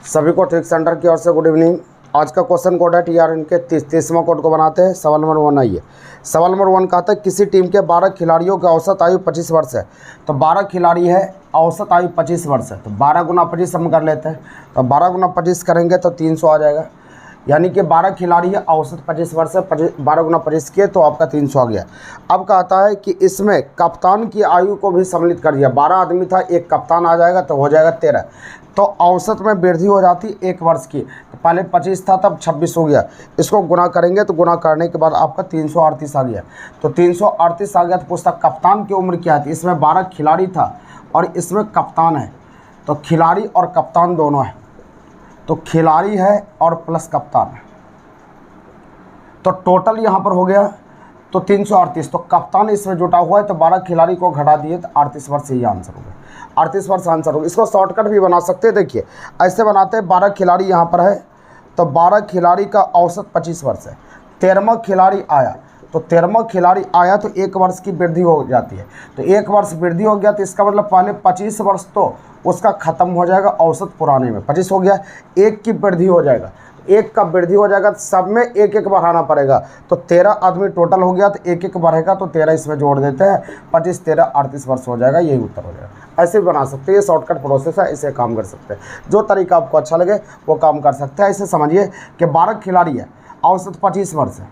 सभी को trick centre की ओर से गुड इवनिंग। आज का क्वेश्चन कोड है TRN के 30वां कोड को बनाते हैं। सवाल नंबर 1 आइए। सवाल नंबर 1 कहता है किसी टीम के 12 खिलाड़ियों की औसत आयु 25 वर्ष है। तो 12 खिलाड़ी है, औसत आयु 25 वर्ष है। तो 12 गुना 25 हम कर लेते हैं। तो 12 गुना 25 करेंगे तो 300 आ जाएगा। यानी कि 12 खिलाड़ी है, औसत 25 वर्ष है, 12 गुना 25 किए तो आपका 300 आ गया। अब कहता है कि इसमें कप्तान की आयु को भी सम्मिलित कर दिया। 12 आदमी था, एक कप्तान आ जाएगा तो हो जाएगा 13। तो औसत में वृद्धि हो जाती 1 वर्ष की। तो पहले 25 था तब 26 हो गया। इसको गुना करेंगे तो गुना करने के बाद आपका 338 आ गया। तो 338 आ गया तो पूछता कप्तान की उम्र क्या थी। इसमें 12 खिलाड़ी था और इसमें कप्तान है। तो खिलाड़ी और कप्तान दोनों है। तो खिलाड़ी है और प्लस कप्तान है, तो टोटल यहाँ पर हो गया तो 338। तो कप्तान इसमें जुटा हुआ है तो 12 खिलाड़ी को घटा दिए तो 38 वर्ष यही आंसर हो गया। 38 वर्ष आंसर होगा। इसको शॉर्टकट भी बना सकते हैं। देखिए ऐसे बनाते हैं, 12 खिलाड़ी यहाँ पर है तो 12 खिलाड़ी का औसत 25 वर्ष है। 13वां खिलाड़ी आया तो 13वां खिलाड़ी आया तो 1 वर्ष की वृद्धि हो जाती है। तो 1 वर्ष वृद्धि हो गया तो इसका मतलब पहले 25 वर्ष तो उसका खत्म हो जाएगा औसत पुराने में 25 हो गया। 1 की वृद्धि हो जाएगा, 1 का वृद्धि हो जाएगा तो सब में 1-1 बढ़ाना पड़ेगा। तो 13 आदमी टोटल हो गया तो 1-1 बढ़ेगा तो 13 इसमें जोड़ देते हैं। 25 13 38 वर्ष हो जाएगा। यही उत्तर हो जाएगा। ऐसे भी बना सकते हैं, ये शॉर्टकट प्रोसेस है, इसे काम कर सकते हैं। जो तरीका आपको अच्छा लगे वो काम कर सकते हैं। ऐसे समझिए कि 12 खिलाड़ी है, औसत 25 वर्ष है।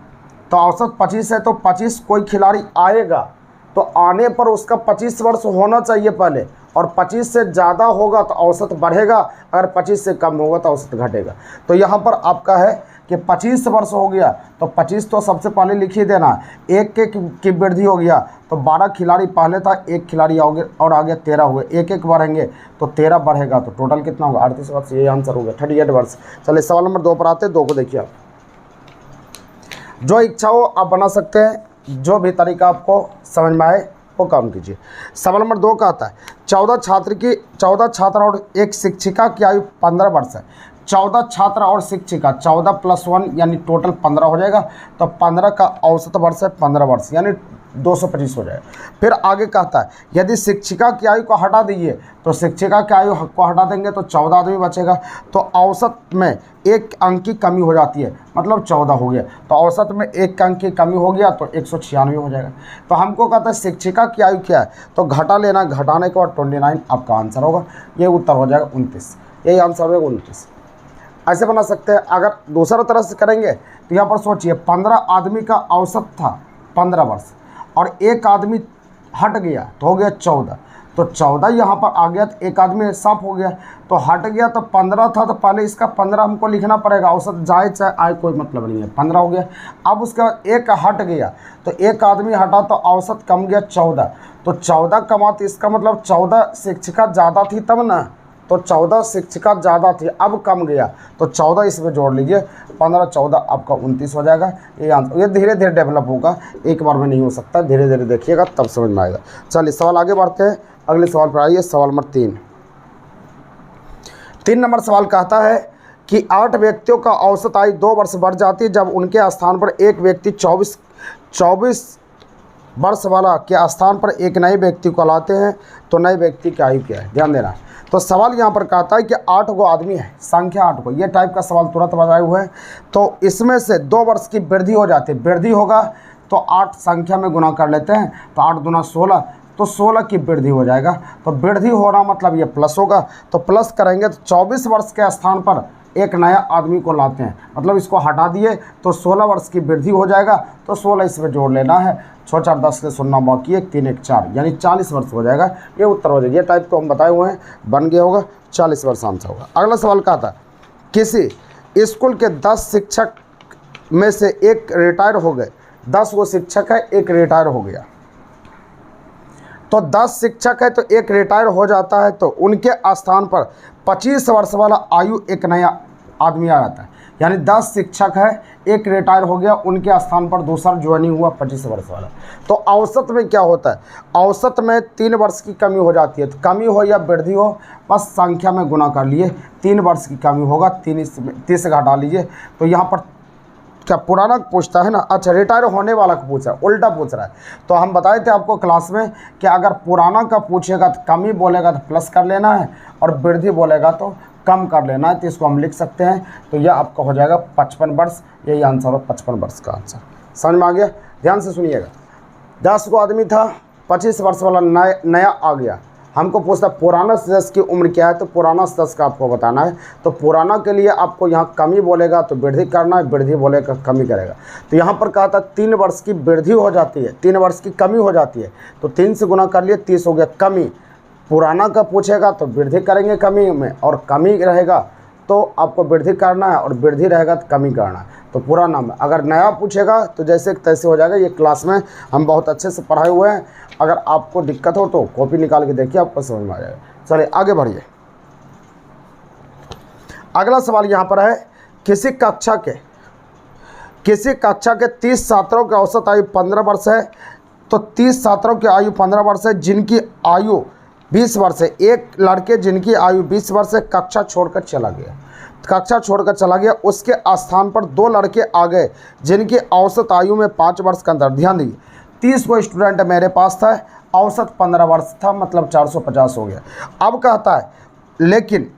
तो औसत 25 है तो 25 कोई खिलाड़ी आएगा तो आने पर उसका 25 वर्ष होना चाहिए पहले, और 25 से ज़्यादा होगा तो औसत बढ़ेगा, अगर 25 से कम होगा तो औसत घटेगा। तो यहाँ पर आपका है कि 25 वर्ष हो गया तो 25 तो सबसे पहले लिख ही देना। 1 की वृद्धि हो गया तो 12 खिलाड़ी पहले था, 1 खिलाड़ी आओगे और आगे 13 हुए, 1-1 बढ़ेंगे तो 13 बढ़ेगा तो टोटल कितना होगा 38 वर्ष। ये आंसर हो गया 38 वर्ष। चलिए सवाल नंबर 2 पर आते हैं। 2 को देखिए आप, जो इच्छा हो आप बना सकते हैं, जो भी तरीका आपको समझ में आए वो काम कीजिए। सवाल नंबर 2 का आता है 14 छात्र और एक शिक्षिका की आयु 15 वर्ष है। 14 छात्र और शिक्षिका, 14 + 1 यानी टोटल 15 हो जाएगा। तो 15 का औसत वर्ष है 15 वर्ष यानी 225 हो जाएगा। फिर आगे कहता है यदि शिक्षिका की आयु को हटा दीजिए तो शिक्षिका की आयु को हटा देंगे तो 14 आदमी बचेगा। तो औसत में 1 अंक की कमी हो जाती है, मतलब 14 हो गया। तो औसत में 1 अंक की कमी हो गया तो 196 हो जाएगा। तो हमको कहता है शिक्षिका की आयु क्या है, तो घटा लेना, घटाने के बाद 29 आपका आंसर होगा। ये उत्तर हो जाएगा 29। यही आंसर होगा 29। ऐसे बना सकते हैं। अगर दूसरा तरह से करेंगे तो यहाँ पर सोचिए 15 आदमी का औसत था 15 वर्ष और 1 आदमी हट गया तो हो गया 14। तो 14 यहाँ पर आ गया तो 1 आदमी साफ हो गया। तो हट गया तो 15 था तो पहले इसका 15 हमको लिखना पड़ेगा। औसत जाए चाहे आए कोई मतलब नहीं है, 15 हो गया। अब उसके बाद 1 हट गया तो 1 आदमी हटा तो औसत कम गया 14। तो 14 कमा तो इसका मतलब 14 शिक्षिका ज़्यादा थी तब ना, तो 14 शिक्षिका ज़्यादा थी, अब कम गया तो 14 इसमें जोड़ लीजिए। 15 14 आपका 29 हो जाएगा। ये आंसर, ये धीरे धीरे डेवलप होगा, एक बार में नहीं हो सकता, धीरे धीरे देखिएगा तब समझ में आएगा। चलिए सवाल आगे बढ़ते हैं। अगले सवाल पर आइए। सवाल नंबर 3 नंबर सवाल कहता है कि 8 व्यक्तियों का औसत आयु 2 वर्ष बढ़ जाती है जब उनके स्थान पर एक व्यक्ति 24 वर्ष वाला के स्थान पर एक नए व्यक्ति को लाते हैं तो नए व्यक्ति की आयु क्या है, ध्यान देना। तो सवाल यहाँ पर कहता है कि 8 गो आदमी है, संख्या 8 को, ये टाइप का सवाल तुरंत बताए हुए हैं। तो इसमें से 2 वर्ष की वृद्धि हो जाती है। वृद्धि होगा तो 8 संख्या में गुना कर लेते हैं तो 8 दूना 16, तो 16 की वृद्धि हो जाएगा। तो वृद्धि हो रहा मतलब ये प्लस होगा, तो प्लस करेंगे तो 24 वर्ष के स्थान पर एक नया आदमी को लाते हैं, मतलब इसको हटा दिए तो 16 वर्ष की वृद्धि हो जाएगा। तो 16 इसमें जोड़ लेना है। 6 4 10 से 0 बाकी 1 3 1 4 यानी 40 वर्ष हो जाएगा। ये उत्तर हो जाएगा। ये टाइप को हम बताए हुए हैं, बन गया होगा 40 वर्ष आंसर होगा। अगला सवाल क्या था, किसी स्कूल के 10 शिक्षक में से एक रिटायर हो गए। 10 वो शिक्षक है, एक रिटायर हो गया। तो 10 शिक्षक है तो एक रिटायर हो जाता है तो उनके स्थान पर 25 वर्ष वाला आयु एक नया आदमी आ जाता है। यानी 10 शिक्षक है, एक रिटायर हो गया, उनके स्थान पर दूसरा ज्वाइनिंग हुआ 25 वर्ष वाला। तो औसत में क्या होता है, औसत में 3 वर्ष की कमी हो जाती है। तो कमी हो या वृद्धि हो बस संख्या में गुना कर लिए, 3 वर्ष की कमी होगा, 30 से घटा लीजिए। तो यहाँ पर क्या पुराना पूछता है ना, अच्छा रिटायर होने वाला को पूछ रहा है, उल्टा पूछ रहा है। तो हम बताए थे आपको क्लास में कि अगर पुराना का पूछेगा तो कमी बोलेगा तो प्लस कर लेना है और वृद्धि बोलेगा तो कम कर लेना है तो इसको हम लिख सकते हैं। तो यह आपका हो जाएगा 55 वर्ष, यही आंसर हो 55 वर्ष का आंसर। समझ में आ गया? ध्यान से सुनिएगा। 10 को आदमी था, 25 वर्ष वाला नया आ गया, हमको पूछता पुराना सदस्य की उम्र क्या है, तो पुराना सदस्य का आपको बताना है। तो पुराना के लिए आपको यहाँ कमी बोलेगा तो वृद्धि करना है, वृद्धि बोलेगा कमी करेगा। तो यहाँ पर कहा था 3 वर्ष की वृद्धि हो जाती है, 3 वर्ष की कमी हो जाती है, तो 3 से गुना कर लिए 30 हो गया कमी। पुराना का पूछेगा तो वृद्धि करेंगे कमी में, और कमी रहेगा तो आपको वृद्धि करना है, और वृद्धि रहेगा तो कमी करना है। तो पुराना में अगर नया पूछेगा तो जैसे तैसे हो जाएगा। ये क्लास में हम बहुत अच्छे से पढ़ाए हुए हैं, अगर आपको दिक्कत हो तो कॉपी निकाल के देखिए, आपको समझ में आ जाएगा। चलिए आगे बढ़िए। अगला सवाल यहाँ पर है, किसी कक्षा के 30 छात्रों की औसत आयु 15 वर्ष है। तो 30 छात्रों की आयु 15 वर्ष है, जिनकी आयु 20 वर्ष है। एक लड़के जिनकी आयु 20 वर्ष है कक्षा छोड़कर चला गया, उसके स्थान पर 2 लड़के आ गए जिनकी औसत आयु में 5 वर्ष का अंतर। ध्यान दीजिए, 30 को स्टूडेंट मेरे पास था, औसत 15 वर्ष था, मतलब 450 हो गया। अब कहता है लेकिन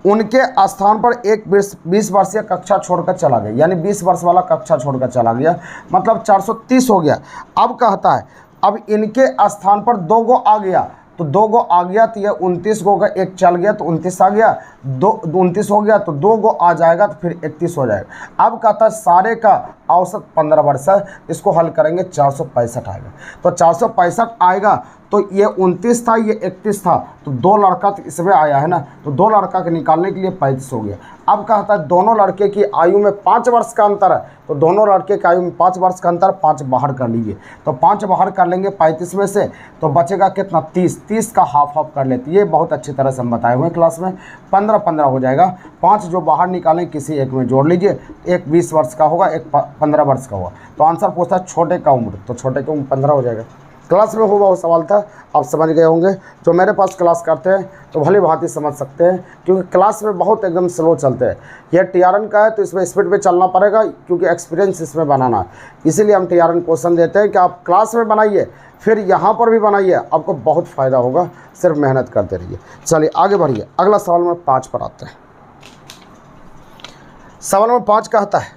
उनके स्थान पर एक 20 वर्षीय कक्षा छोड़कर चला गया, यानी 20 वर्ष वाला कक्षा छोड़कर चला गया, मतलब 430 हो गया। अब कहता है अब इनके स्थान पर 2 गो आ गया, तो 2 गो आ गया तो ये 29 गो का, एक चल गया तो 29 आ गया, 29 हो गया तो 2 गो आ जाएगा तो फिर 31 हो जाएगा। अब कहता है सारे का औसत 15 वर्ष है, इसको हल करेंगे 465 आएगा। तो 465 आएगा तो ये 29 था, ये 31 था, तो 2 लड़का तो इसमें आया है ना, तो 2 लड़का के निकालने के लिए 35 हो गया। अब कहता है दोनों लड़के की आयु में 5 वर्ष का अंतर है, तो दोनों लड़के की आयु में 5 वर्ष का अंतर, 5 बाहर कर लीजिए। तो 5 बाहर कर लेंगे 35 में से, तो बचेगा कितना 30 का हाफ कर लेते। ये बहुत अच्छी तरह से हम बताए हुए हैं क्लास में। 15 हो जाएगा, 5 जो बाहर निकालें किसी एक में जोड़ लीजिए, एक 20 वर्ष का होगा, एक 15 वर्ष का होगा। तो आंसर पूछता है छोटे का उम्र, तो छोटे की उम्र 15 हो जाएगा। क्लास में हुआ वो सवाल था, आप समझ गए होंगे। जो मेरे पास क्लास करते हैं तो भली भांति समझ सकते हैं, क्योंकि क्लास में बहुत एकदम स्लो चलते हैं। यह TRN का है तो इसमें स्पीड पे चलना पड़ेगा, क्योंकि एक्सपीरियंस इसमें बनाना है। इसीलिए हम TRN क्वेश्चन देते हैं कि आप क्लास में बनाइए, फिर यहाँ पर भी बनाइए, आपको बहुत फ़ायदा होगा, सिर्फ मेहनत करते रहिए। चलिए आगे बढ़िए, अगला सवाल नंबर 5 पर आते हैं। सवाल नंबर 5 कहता है,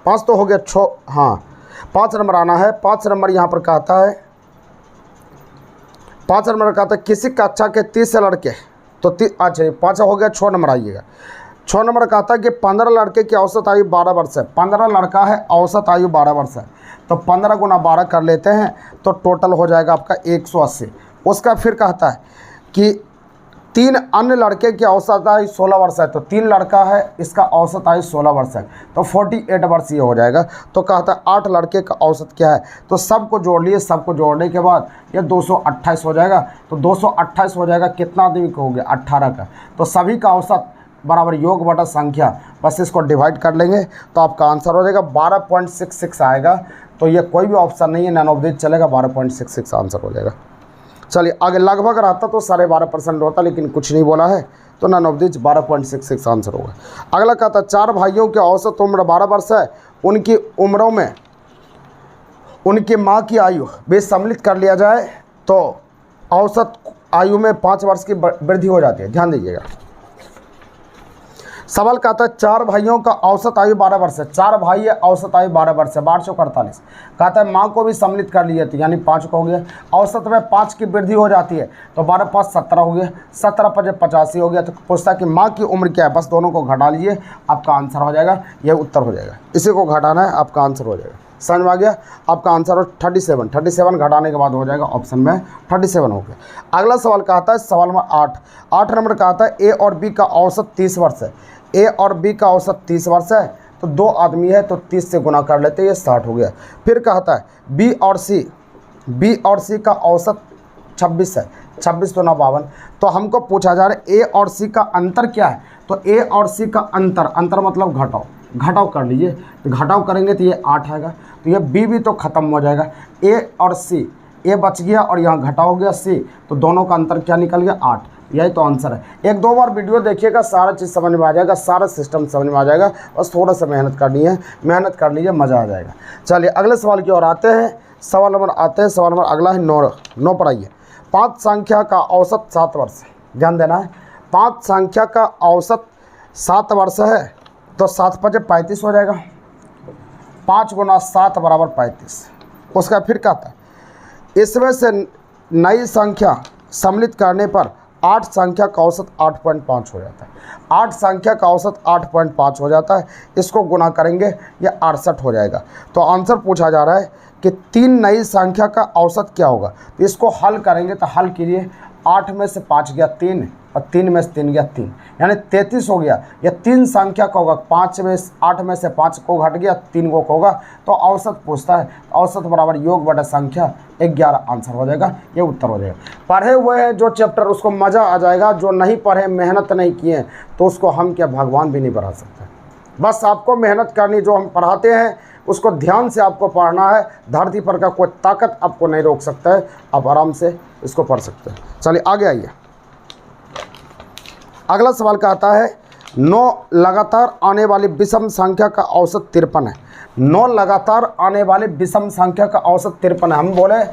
5 तो हो गया, 5 नंबर आना है। 5 नंबर यहाँ पर कहता है, 5 नंबर कहता है किसी कक्षा के 30 लड़के, तो अच्छा 5 हो गया, 6 नंबर आइएगा। 6 नंबर कहता है कि 15 लड़के की औसत आयु 12 वर्ष है। 15 लड़का है, औसत आयु 12 वर्ष है, तो 15 गुना 12 कर लेते हैं, तो टोटल हो जाएगा आपका 180। उसका फिर कहता है कि 3 अन्य लड़के की औसत आयु 16 वर्ष है, तो 3 लड़का है, इसका औसत आयु 16 वर्ष है, तो 48 वर्ष ये हो जाएगा। तो कहता है 8 लड़के का औसत क्या है, तो सबको जोड़ लिए, सबको जोड़ने के बाद ये 228 हो जाएगा। तो 228 हो जाएगा, कितना आदमी का हो गया 18 का, तो सभी का औसत बराबर योग बटा संख्या, बस इसको डिवाइड कर लेंगे तो आपका आंसर हो जाएगा 12.66 आएगा। तो ये कोई भी ऑप्शन नहीं है, नन ऑफ दिस चलेगा, 12.66 आंसर हो जाएगा। चलिए आगे, लगभग रहता तो 12.5% होता, लेकिन कुछ नहीं बोला है, तो नन ऑफ दिस 12.66 आंसर होगा। अगला कहता है 4 भाइयों की औसत उम्र 12 वर्ष है, उनकी उम्रों में उनकी माँ की आयु भी सम्मिलित कर लिया जाए तो औसत आयु में 5 वर्ष की वृद्धि हो जाती है। ध्यान दीजिएगा, सवाल कहता है 4 भाइयों का औसत आयु 12 वर्ष है। 4 भाई है, औसत आयु 12 वर्ष है, 1248। कहता है माँ को भी सम्मिलित कर लिए थे, यानी 5 को हो गया, औसत में 5 की वृद्धि हो जाती है, तो 12 5 17 हो गया, 17 5 85 हो गया। तो पूछता है कि माँ की उम्र क्या है, बस दोनों को घटा लीजिए, आपका आंसर हो जाएगा, यह उत्तर हो जाएगा। इसी को घटाना है, आपका आंसर हो जाएगा। समझ में आ गया? आपका आंसर हो 37 घटाने के बाद हो जाएगा ऑप्शन में 37 हो गया। अगला सवाल कहता है, सवाल नंबर 8 नंबर कहता है ए और बी का औसत 30 वर्ष है। ए और बी का औसत 30 वर्ष है, तो 2 आदमी है, तो 30 से गुना कर लेते हैं, ये 60 हो गया। फिर कहता है बी और सी का औसत 26 है, 26 तो 52। तो हमको पूछा जा रहा है ए और सी का अंतर क्या है, तो ए और सी का अंतर मतलब घटाव कर लीजिए, तो घटाव करेंगे तो ये 8 आएगा, तो ये बी भी तो ख़त्म हो जाएगा। ए और सी, ए बच गया और यहाँ घटाव हो गया सी, तो दोनों का अंतर क्या निकल गया 8। यही तो आंसर है। 1-2 बार वीडियो देखिएगा, सारा चीज़ समझ में आ जाएगा, सारा सिस्टम समझ में आ जाएगा, बस थोड़ा सा मेहनत करनी है, मेहनत कर लीजिए, मज़ा आ जाएगा। चलिए अगले सवाल की ओर आते हैं। सवाल नंबर अगला है 9 पर आइए। 5 संख्या का औसत 7 वर्ष, ध्यान देना है। 5 संख्या का औसत 7 वर्ष है तो 7 × 5 = 35 हो जाएगा। 5 × 7 = 35। उसका फिर कहता है इसमें से नई संख्या सम्मिलित करने पर 8 संख्या का औसत 8.5 हो जाता है। 8 संख्या का औसत 8.5 हो जाता है। इसको गुना करेंगे ये 68 हो जाएगा। तो आंसर पूछा जा रहा है कि 3 नई संख्या का औसत क्या होगा। तो इसको हल करेंगे तो हल कीजिए। 8 में से 5 गया 3 और 3 में से 3 गया 3, यानी 33 हो गया। यह 3 संख्या का होगा। 8 में से 5 को घट गया, 3 को होगा। तो औसत पूछता है, औसत बराबर योग बटा संख्या 11 आंसर हो जाएगा। ये उत्तर हो जाएगा। पढ़े हुए हैं जो चैप्टर उसको मज़ा आ जाएगा, जो नहीं पढ़े मेहनत नहीं किए तो उसको हम क्या भगवान भी नहीं पढ़ा सकते। बस आपको मेहनत करनी, जो हम पढ़ाते हैं उसको ध्यान से आपको पढ़ना है। धरती पर का कोई ताकत आपको नहीं रोक सकता है। आप आराम से इसको पढ़ सकते हैं। चलिए आगे आइए। अगला सवाल का आता है 9 लगातार आने वाली विषम संख्या का औसत 53 है। 9 लगातार आने वाली विषम संख्या का औसत 53 है। हम बोले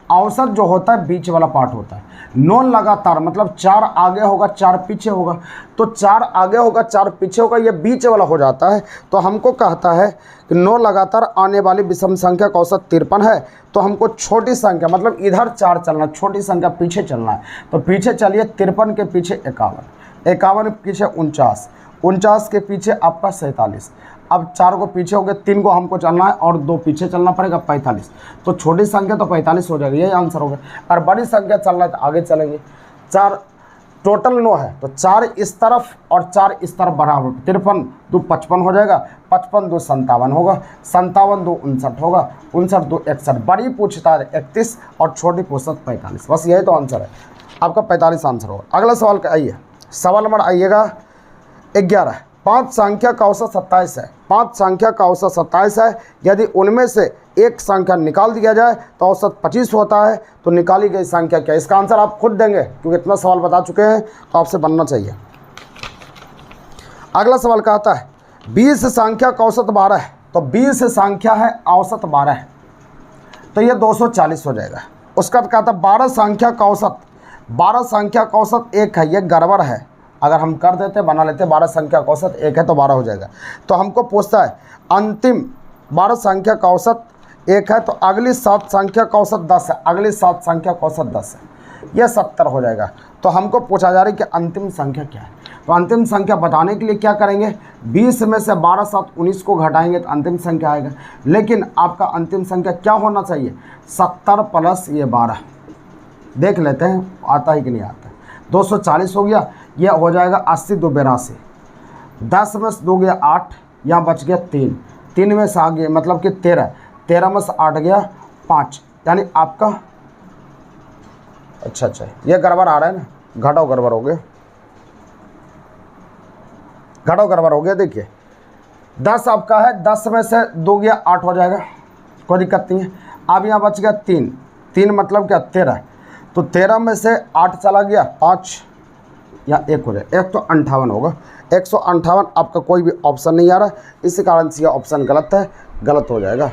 औसत जो होता है बीच वाला पार्ट होता है। 9 लगातार मतलब 4 आगे होगा 4 पीछे होगा। तो 4 आगे होगा 4 पीछे होगा, ये बीच वाला हो जाता है। तो हमको कहता है कि 9 लगातार आने वाली विषम संख्या का औसत 53 है। तो हमको छोटी संख्या मतलब इधर 4 चलना, छोटी संख्या पीछे चलना है। तो पीछे चलिए, 53 के पीछे 51, 51 के पीछे 49, 49 के पीछे आपका 47। अब 4 को पीछे हो गए, 3 को हमको चलना है और 2 पीछे चलना पड़ेगा, 45। तो छोटी संख्या तो 45 हो जाएगी, यही आंसर हो गया। और बड़ी संख्या चलना है तो आगे चलेंगे। 4 टोटल 9 है तो 4 इस तरफ और 4 इस तरफ बराबर। 53 2 55 हो जाएगा, 55 2 57 होगा, 57 2 59 होगा, 59 2 61। बड़ी पूछता है 31 और छोटी पूछता 45। बस यही तो आंसर है आपका, 45 आंसर होगा। अगला सवाल का आइए, सवाल नंबर आइएगा 11। 5 संख्या का औसत 27 है। 5 संख्या का औसत 27 है। यदि उनमें से एक संख्या निकाल दिया जाए तो औसत 25 होता है। तो निकाली गई संख्या क्या? इसका आंसर आप खुद देंगे क्योंकि इतना सवाल बता चुके हैं तो आपसे बनना चाहिए। अगला सवाल का आता है 20 संख्या का औसत 12 है। तो 20 संख्या है, औसत 12 है, तो ये 240 हो जाएगा। उसका कहता है 12 संख्या का औसत, 12 संख्या का औसत 1 है। ये गड़बड़ है। अगर हम कर देते बना लेते 12 संख्या का औसत 1 है तो 12 हो जाएगा। तो हमको पूछता है अंतिम 12 संख्या का औसत 1 है तो अगली 7 संख्या का औसत 10 है। अगली 7 संख्या का औसत 10 है, यह 70 हो जाएगा। तो हमको पूछा जा रहा है कि अंतिम संख्या क्या है। तो अंतिम संख्या बताने के लिए क्या करेंगे, 20 में से 12 7 19 को घटाएंगे तो अंतिम संख्या आएगा। लेकिन आपका अंतिम संख्या क्या होना चाहिए, 70 प्लस ये 12। देख लेते हैं आता है कि नहीं आता है। 240 हो गया, यह हो जाएगा 80 2 82। 10 में से 2 गया 8, यहाँ बच गया 3, 3 में से आ गया मतलब कि 13, 13 में से 8 गया 5, यानी आपका अच्छा ये गड़बड़ आ रहा है ना, घटाओ गड़बड़ हो गया, घटाओ गड़बड़ हो गया। देखिए 10 आपका है, 10 में से 2 गया 8 हो जाएगा, कोई दिक्कत नहीं है। अब यहाँ बच गया 3, 3 मतलब क्या 13, तो 13 में से 8 चला गया 5, या 1 हो जाए, 1 तो 58 होगा। 158 आपका कोई भी ऑप्शन नहीं आ रहा, इसी कारण से यह ऑप्शन गलत है, गलत हो जाएगा।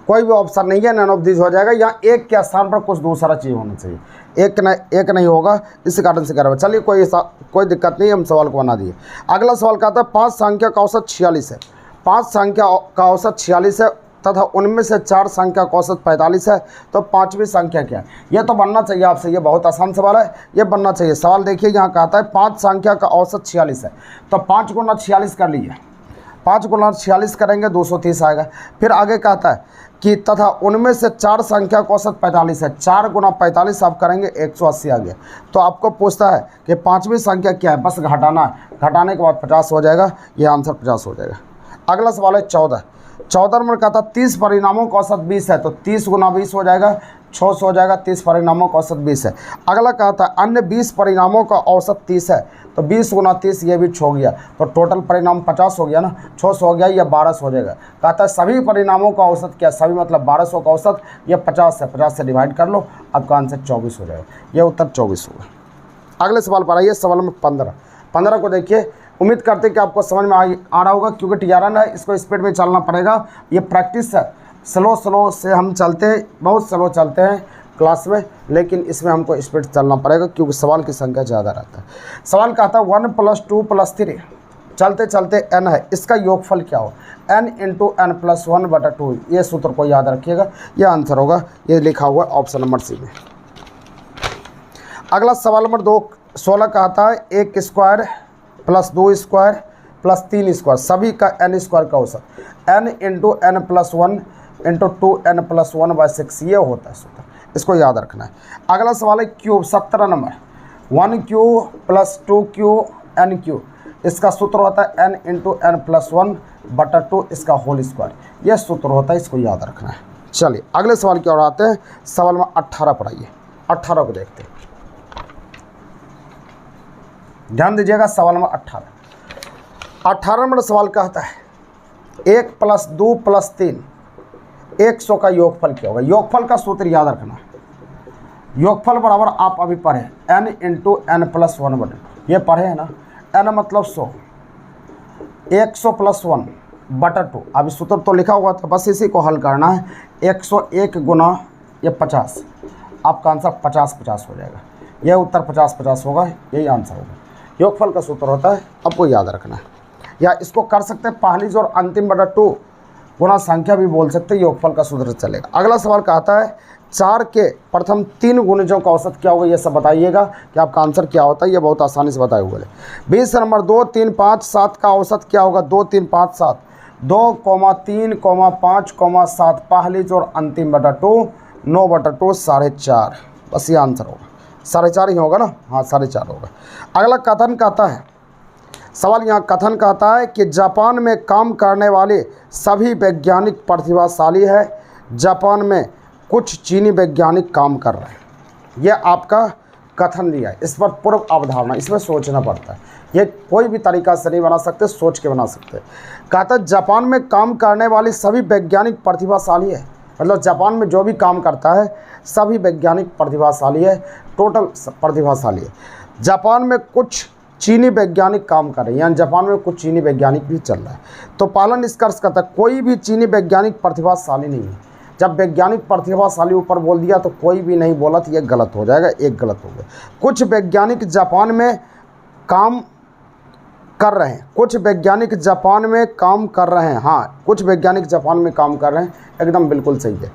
कोई भी ऑप्शन नहीं है, नन ऑफ दिस हो जाएगा। यहाँ 1 के स्थान पर कुछ दूसरा चीज़ होना चाहिए, एक नहीं होगा, इसी कारण से करेगा। चलिए कोई दिक्कत नहीं, हम सवाल को बना दिए। अगला सवाल का आता है 5 संख्या का औसत 46 है। 5 संख्या का औसत 46 है तथा उनमें से 4 संख्या का औसत 45 है। तो 5वीं संख्या क्या है? यह तो बनना चाहिए आपसे, ये बहुत आसान सवाल है, ये बनना चाहिए। सवाल देखिए यहाँ कहता है 5 संख्या का औसत 46 है। तो 5 गुना 46 कर लीजिए, 5 गुना 46 करेंगे 230 आएगा। फिर आगे कहता है कि तथा उनमें से 4 संख्या का औसत 45 है। 4 गुना 45 आप करेंगे 180 आ गया। तो आपको पूछता है कि 5वीं संख्या क्या है, बस घटाना है, घटाने के बाद 50 हो जाएगा, ये आंसर 50 हो जाएगा। अगला सवाल है 14 नंबर का था 30 परिणामों का औसत 20 है। तो 30 गुना 20 हो जाएगा, 600 हो जाएगा। 30 परिणामों का औसत 20 है। अगला कहा था अन्य 20 परिणामों का औसत 30 है। तो 20 गुना 30 ये भी 6 हो गया, तो टोटल परिणाम 50 हो गया ना, 600 हो गया, यह 1200 हो जाएगा। कहता है सभी परिणामों का औसत क्या, सभी मतलब 1200 का औसत, यह 50 है, 50 से डिवाइड कर लो, आपका आंसर 24 हो जाएगा। यह उत्तर 24 होगा। अगले सवाल पर आइए, सवाल नंबर 15 को देखिए। उम्मीद करते हैं कि आपको समझ में आ रहा होगा, क्योंकि टीआरएन है, इसको स्पीड में चलना पड़ेगा। ये प्रैक्टिस है, स्लो से हम चलते हैं, बहुत स्लो चलते हैं, क्लास में, लेकिन इसमें हमको स्पीड चलना पड़ेगा क्योंकि सवाल की संख्या ज़्यादा रहता है। सवाल कहता है 1 + 2 + 3 चलते चलते n है, इसका योगफल क्या हो, n × n + 1/2। ये सूत्र को याद रखिएगा, यह आंसर होगा, ये लिखा हुआ ऑप्शन नंबर सी में। अगला सवाल नंबर 2 16 कहता है 1 स्क्वायर + 2 स्क्वायर + 3 स्क्वायर सभी का n स्क्वायर का औसत n × n + 1 × 2n + 1/6 ये होता है सूत्र, इसको याद रखना है। अगला सवाल है क्यूब 17 नंबर 1³ + 2³ n³, इसका सूत्र होता है n × n + 1/2 इसका होल स्क्वायर, यह सूत्र होता है, इसको याद रखना है। चलिए अगले सवाल की ओर आते हैं। सवाल में 18 पर आइए, 18 को देखते हैं, ध्यान दीजिएगा। सवाल में 18 नंबर सवाल कहता है 1 + 2 + 3 100 का योगफल क्या होगा। योगफल का सूत्र याद रखना, योगफल बराबर आप अभी पढ़े n × n + 1/2, ये पढ़े है ना, n मतलब 100, 100 + 1/2। अभी सूत्र तो लिखा हुआ था, बस इसी को हल करना है। 101 गुना ये 50, आपका आंसर 50-50 हो जाएगा, यह उत्तर 50-50 होगा, यही आंसर होगा। योगफल का सूत्र होता है, आपको याद रखना है। या इसको कर सकते हैं पहली जोड़ अंतिम बटा 2 गुना संख्या भी बोल सकते हैं, योगफल का सूत्र चलेगा। अगला सवाल कहता है 4 के प्रथम 3 गुणजों का औसत क्या होगा, ये सब बताइएगा कि आपका आंसर क्या होता है, ये बहुत आसानी से बताए हुए। 20 नंबर 2 3 5 7 का औसत क्या होगा, 2 3 5 7 2, 3, 5, 7 पहली जोड़ अंतिम बटा 2 9/2 4.5, बस ये आंसर होगा, 4.5 ही होगा ना, हाँ 4.5 होगा। अगला कथन कहता है, सवाल यहाँ कथन कहता है कि जापान में काम करने वाले सभी वैज्ञानिक प्रतिभाशाली है, जापान में कुछ चीनी वैज्ञानिक काम कर रहे हैं। यह आपका कथन दिया है, इस पर पूर्व अवधारणा, इसमें सोचना पड़ता है, ये कोई भी तरीका से नहीं बना सकते, सोच के बना सकते। कहता है जापान में काम करने वाली सभी वैज्ञानिक प्रतिभाशाली है, मतलब जापान में जो भी काम करता है सभी वैज्ञानिक प्रतिभाशाली है, टोटल प्रतिभाशाली है। जापान में कुछ चीनी वैज्ञानिक काम कर रहे हैं, यानी जापान में कुछ चीनी वैज्ञानिक भी चल रहा है। तो पहला निष्कर्ष करता है कोई भी चीनी वैज्ञानिक प्रतिभाशाली नहीं है। जब वैज्ञानिक प्रतिभाशाली ऊपर बोल दिया तो कोई भी नहीं बोला तो ये गलत हो जाएगा, एक गलत हो गया। कुछ वैज्ञानिक जापान में काम कर रहे हैं, कुछ वैज्ञानिक जापान में काम कर रहे हैं, हाँ कुछ वैज्ञानिक जापान में काम कर रहे हैं, एकदम बिल्कुल सही है।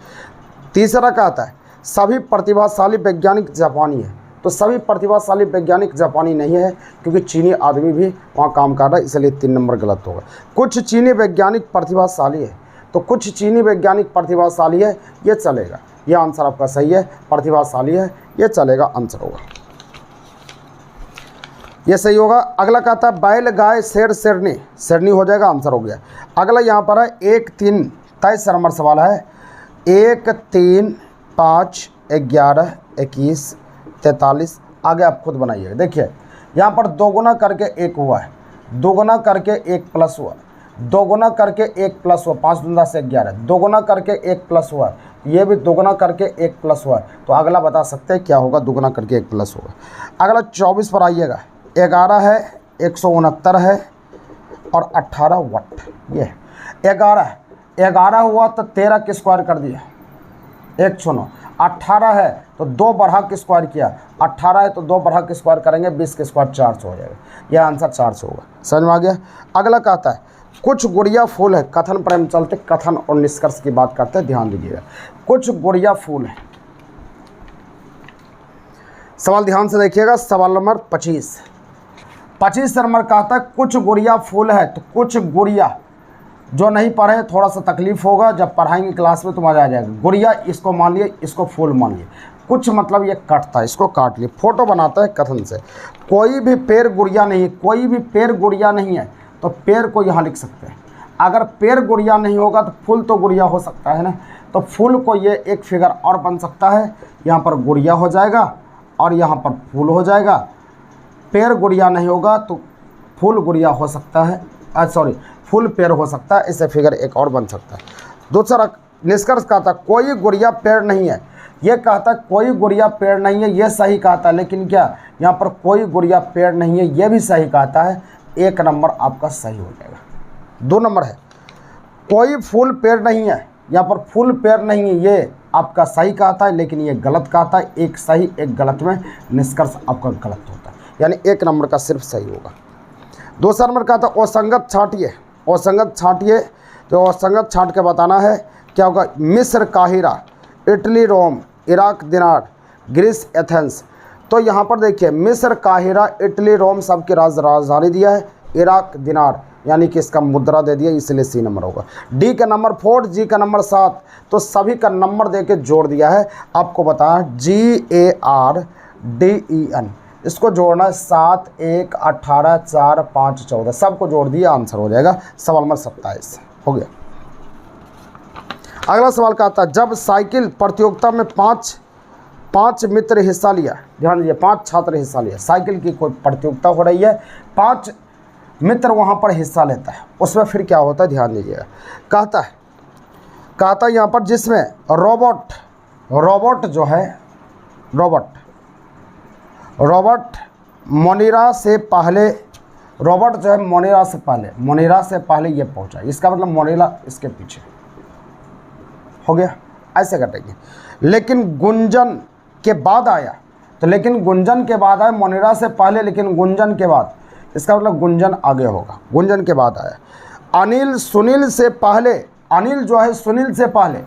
तीसरा कहता है सभी प्रतिभाशाली वैज्ञानिक जापानी है, तो सभी प्रतिभाशाली वैज्ञानिक जापानी नहीं है क्योंकि चीनी आदमी भी वहाँ काम कर रहा है, इसलिए 3 नंबर गलत होगा। कुछ चीनी वैज्ञानिक प्रतिभाशाली है, तो कुछ चीनी वैज्ञानिक प्रतिभाशाली है, ये चलेगा, ये आंसर आपका सही है, प्रतिभाशाली है, ये चलेगा, आंसर होगा, ये सही होगा। अगला कहता है बैल गाय शेर शेरनी, शेरनी हो जाएगा, आंसर हो गया। अगला यहाँ पर है 1 3 23 नंबर सवाल है 1 3 5 11 21 43, आगे आप खुद बनाइए। देखिए यहाँ पर 2 गुना करके 1 हुआ है, 2 गुना करके 1 प्लस हुआ, 2 गुना करके 1 प्लस हुआ, 5 दूना से 11, 2 गुना करके 1 प्लस हुआ, ये भी 2 गुना करके 1 प्लस हुआ, तो अगला बता सकते हैं क्या होगा, 2 गुना करके 1 प्लस होगा। अगला 24 पर आइएगा, 11 है, 169 है और 18 वाट, ये 11 हुआ तो 13 के स्क्वायर कर दिया 109, 18 है तो 2 बढ़ा के स्क्वायर किया, 18 है तो 2 बढ़ा के स्क्वायर करेंगे, 20 के स्क्वायर 400 हो जाएगा, यह आंसर 400 होगा। समझ में आ गया। अगला कहता है कुछ गुड़िया फूल है, कथन पर हम चलते, कथन और निष्कर्ष की बात करते हैं, ध्यान दीजिएगा। कुछ गुड़िया फूल है, सवाल ध्यान से देखिएगा। सवाल नंबर 25 नंबर कहता है कुछ गुड़िया फूल है, तो कुछ गुड़िया, जो नहीं पढ़े थोड़ा सा तकलीफ होगा, जब पढ़ाएंगे क्लास में तो मज़ा आ जाएगा। गुड़िया इसको मान लिए, इसको फूल मान लिए, कुछ मतलब ये कटता है, इसको काट लिए, फोटो बनाता है कथन से। कोई भी पेड़ गुड़िया नहीं, कोई भी पेड़ गुड़िया नहीं है, तो पेड़ को यहाँ लिख सकते हैं। अगर पेड़ गुड़िया नहीं होगा तो फूल तो गुड़िया हो सकता है ना, तो फूल को ये एक फिगर और बन सकता है, यहाँ पर गुड़िया हो जाएगा और यहाँ पर फूल हो जाएगा। पेड़ गुड़िया नहीं होगा तो फूल गुड़िया हो सकता है, फूल पेड़ हो सकता है, इससे फिगर एक और बन सकता है। दूसरा निष्कर्ष कहता कोई गुड़िया पेड़ नहीं है, ये कहता कोई गुड़िया पेड़ नहीं है, ये सही कहता है, लेकिन क्या यहाँ पर कोई गुड़िया पेड़ नहीं है, ये भी सही कहता है, 1 नंबर आपका सही हो जाएगा। 2 नंबर है कोई फूल पेड़ नहीं है, यहाँ पर फूल पेड़ नहीं है, ये आपका सही कहता है, लेकिन ये गलत कहता है। एक सही एक गलत में निष्कर्ष आपका गलत होता है, यानी 1 नंबर का सिर्फ सही होगा। दूसरा नंबर कहता है असंगत छांटिए। असंगत छांटिए, तो असंगत छांट के बताना है क्या होगा। मिस्र काहिरा, इटली रोम, इराक दिनार, ग्रीस एथेंस। तो यहाँ पर देखिए मिस्र काहिरा, इटली रोम सबकी राजधानी दिया है, इराक दिनार, यानी कि इसका मुद्रा दे दिया, इसलिए सी नंबर होगा। डी का नंबर 4, जी का नंबर 7, तो सभी का नंबर दे के जोड़ दिया है। आपको बताया GARDEN, इसको जोड़ना है 7, 1, 18, 4, 5, 14, सबको जोड़ दिया, आंसर हो जाएगा सवाल नंबर 27 हो गया। अगला सवाल का आता है जब साइकिल प्रतियोगिता में पाँच मित्र हिस्सा लिया, ध्यान दीजिए 5 छात्र हिस्सा लिया, साइकिल की कोई प्रतियोगिता हो रही है, 5 मित्र वहाँ पर हिस्सा लेता है, उसमें फिर क्या होता है ध्यान दीजिएगा। कहता है यहाँ पर जिसमें रोबोट जो है रोबोट मोनीरा से पहले ये पहुंचा, इसका मतलब मोनीरा इसके पीछे हो गया, ऐसे कटेंगे। लेकिन गुंजन के बाद आया, तो लेकिन गुंजन के बाद आया, मोनीरा से पहले लेकिन गुंजन के बाद, इसका मतलब गुंजन आगे होगा, गुंजन के बाद आया। अनिल सुनील से पहले, अनिल जो है सुनील से पहले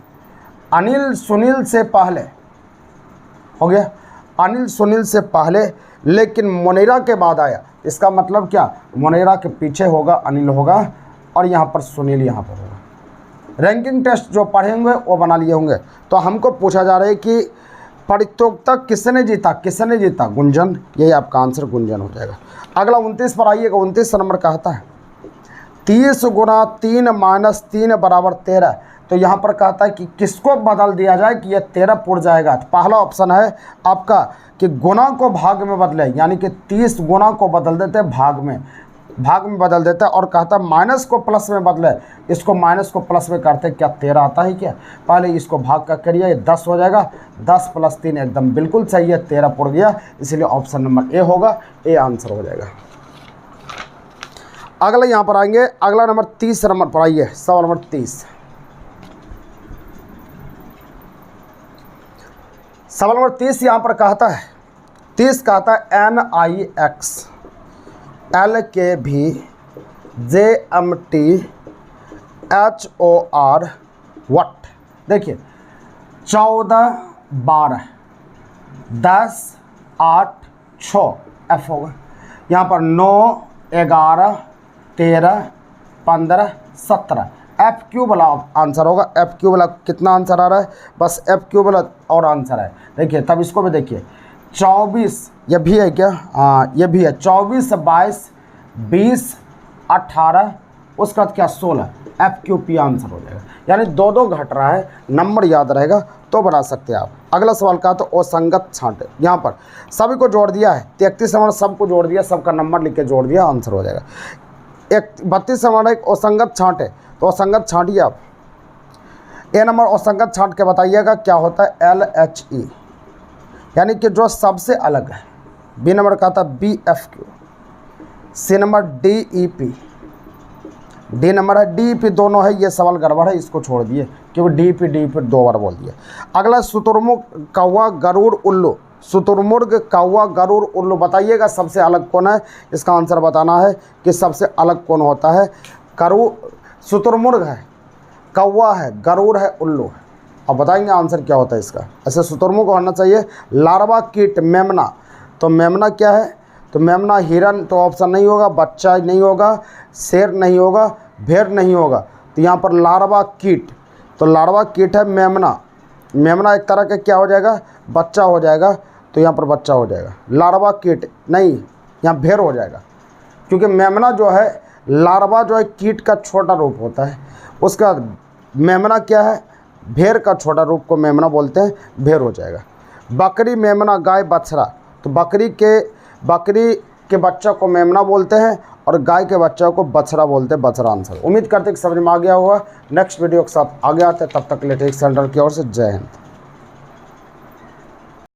हो गया, अनिल सुनील से पहले लेकिन मोनीरा के बाद आया, इसका मतलब क्या, मोनीरा के पीछे होगा अनिल होगा और यहाँ पर सुनील यहाँ पर होगा। रैंकिंग टेस्ट जो पढ़ेंगे वो बना लिए होंगे। तो हमको पूछा जा रहा है कि प्रतियोगिता किसने जीता, गुंजन, यही आपका आंसर गुंजन हो जाएगा। अगला 29 पर आइएगा। 29 नंबर कहता है 30 गुना 3 माइनस 3 बराबर 13। तो यहाँ पर कहता है कि किसको बदल दिया जाए कि यह 13 पुर जाएगा। तो पहला ऑप्शन है आपका कि गुना को भाग में बदले, यानी कि 30 गुना को बदल देते हैं भाग में बदल देता है, और कहता है माइनस को प्लस में बदले, इसको माइनस को प्लस में करते क्या 13 आता है क्या, पहले इसको भाग का करिए, ये 10 हो जाएगा, 10 + 3 एकदम बिल्कुल सही है, 13 पुर गया, इसलिए ऑप्शन नंबर ए होगा, ए आंसर हो जाएगा। अगला यहाँ पर आएंगे, अगला नंबर 30 नंबर पर आइए, सवाल नंबर 30। सवाल नंबर 30 यहाँ पर कहता है 30 कहता है NIX LKV JMT HOR what. देखिए 14 12 10 8 6 F होगा, यहाँ पर 9 11 13 15 17 FQ वाला आंसर होगा। FQ वाला कितना आंसर आ रहा है, बस FQ वाला और आंसर है। देखिए तब इसको भी देखिए 24, ये भी है क्या, हाँ ये भी है, 24 22 20 18, उसका क्या 16, FQP आंसर हो जाएगा। यानी 2 घट रहा है, नंबर याद रहेगा तो बना सकते हैं आप। अगला सवाल का तो असंगत छांटे, यहाँ पर सभी को जोड़ दिया है, 33 नंबर सबको जोड़ दिया, सबका नंबर लिख के जोड़ दिया, आंसर हो जाएगा। 32 नंबर एक असंगत छांटे, तो असंगत छांटिए आप। ए नंबर असंगत छांट के बताइएगा क्या होता है, LHE, यानी कि जो सबसे अलग है। बी नंबर का था BFQ, C number DEP, D number है DEP, दोनों है, ये सवाल गड़बड़ है, इसको छोड़ दिए क्योंकि DEP 2 बार बोल दिए। अगला शुतुरमुर्ग कौवा गरुड़ उल्लू, शुतुरमुर्ग कौवा गरुड़ उल्लू, बताइएगा सबसे अलग कौन है, इसका आंसर बताना है कि सबसे अलग कौन होता है। शुतुरमुर्ग है, कौवा है, गरुड़ है, उल्लू है। अब बताएंगे आंसर क्या होता है इसका। ऐसे शुतुरमुर्ग होना चाहिए। लार्वा कीट मेमना, तो मेमना क्या है, तो मेमना हिरन, तो ऑप्शन नहीं होगा, बच्चा नहीं होगा, शेर नहीं होगा, भेड़ नहीं होगा, तो यहाँ पर लार्वा कीट, तो लार्वा कीट है मेमना। मेमना एक तरह का क्या हो जाएगा, बच्चा हो जाएगा, तो यहाँ पर बच्चा हो जाएगा। लार्वा कीट नहीं, यहाँ भेड़ हो जाएगा, क्योंकि मेमना जो है, लार्वा जो है कीट का छोटा रूप होता है, उसका मेमना क्या है, भेड़ का छोटा रूप को मेमना बोलते हैं, भेड़ हो जाएगा। बकरी मेमना गाय बछड़ा, तो बकरी के बच्चा को मेमना बोलते हैं और गाय के बच्चा को बछड़ा बोलते हैं, बछड़ा आंसर। उम्मीद करते कि समझ में आ गया होगा। नेक्स्ट वीडियो के साथ आगे आते हैं, तब तक के लिए टेक सेंटर की ओर से जय हिंद।